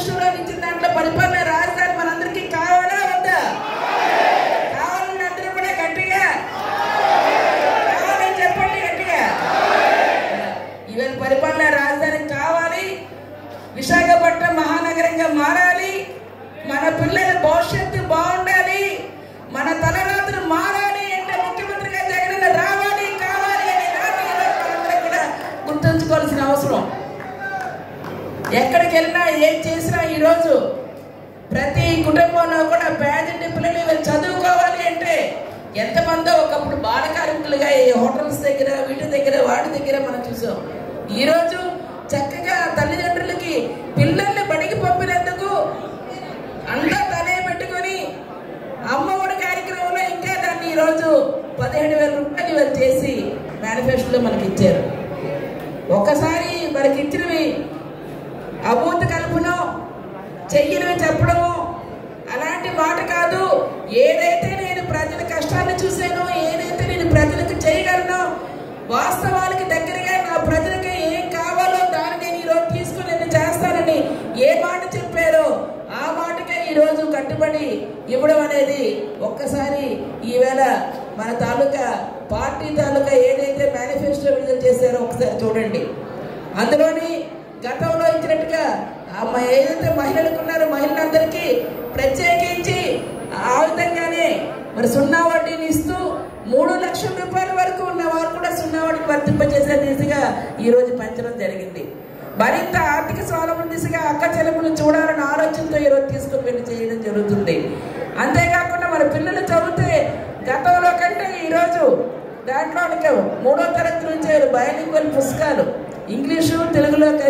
మేనిఫెస్టోలో ఇచ్చిన దాంట్లో పరిపాలన రాజధాని మనందరికీ కావాలా వద్దా? కావాలని అందరూ కూడా గట్టిగా కావాలని చెప్పండి, గట్టిగా. ఈవేళ పరిపాలన రాజధాని కావాలి, విశాఖపట్నం మహానగరంగా మారాలి, మన పిల్లల భవిష్యత్తు బాగుండాలి, మన తలరాత్రులు మారాలి అంటే ముఖ్యమంత్రిగా జగన్ రావాలి, కావాలి అని మనందరం కూడా గుర్తుంచుకోవాల్సిన అవసరం. ఎక్కడికి వెళ్ళినా ఏం చేసినా ఈరోజు ప్రతి కుటుంబంలో కూడా పేదింటి పిల్లలు చదువుకోవాలి అంటే ఎంతమందో ఒకప్పుడు బాల కార్మికులుగా ఈ హోటల్స్ దగ్గర వీటి దగ్గర వాటి దగ్గర మనం చూసాం. ఈరోజు చక్కగా తల్లిదండ్రులకి పిల్లల్ని బడికి పంపినందుకు అంతా తనే పెట్టుకొని అమ్మఒడి కార్యక్రమంలో ఇంకా దాన్ని ఈరోజు 17,000 రూపాయలు చేసి మేనిఫెస్టోలో మనకి ఇచ్చారు. ఒక్కసారి మనకి ఇచ్చినవి అభూత కల్పనో చెయ్యనివి చెప్పడము అలాంటి మాట కాదు. ఏదైతే నేను ప్రజల కష్టాన్ని చూసానో, ఏదైతే నేను ప్రజలకు చేయగలనో, వాస్తవాలకి దగ్గరగా నా ప్రజలకి ఏం కావాలో దాన్ని నేను ఈరోజు తీసుకుని నేను చేస్తానని ఏ మాట చెప్పారో ఆ మాటకే ఈరోజు కట్టుబడి ఇవ్వడం అనేది ఒక్కసారి ఈవేళ మన తాలూకా పార్టీ తాలూకా ఏదైతే మేనిఫెస్టో విడుదల చేశారో ఒకసారి చూడండి. అందులోని గతంలో ఇచ్చినట్టుగా ఏదైతే మహిళలకు ఉన్నారో మహిళలందరికీ ప్రత్యేకించి ఆ విధంగానే మరి 0 వడ్డీని ఇస్తూ 3 లక్షల రూపాయల వరకు ఉన్న వారు కూడా 0 వడ్డీని వర్తింపజేసే దిశగా ఈరోజు పెంచడం జరిగింది. మరింత ఆర్థిక స్వావలంబన దిశగా అక్క చెల్లెములు చూడాలన్న ఆలోచనతో ఈరోజు తీసుకుని వెళ్ళి చేయడం జరుగుతుంది. అంతేకాకుండా మన పిల్లలు చదివితే గతంలో కంటే ఈరోజు దాంట్లో 3వ తరగతి నుంచి బైలింగ్వల్ పుస్తకాలు ఇంగ్లీషు తెలుగులో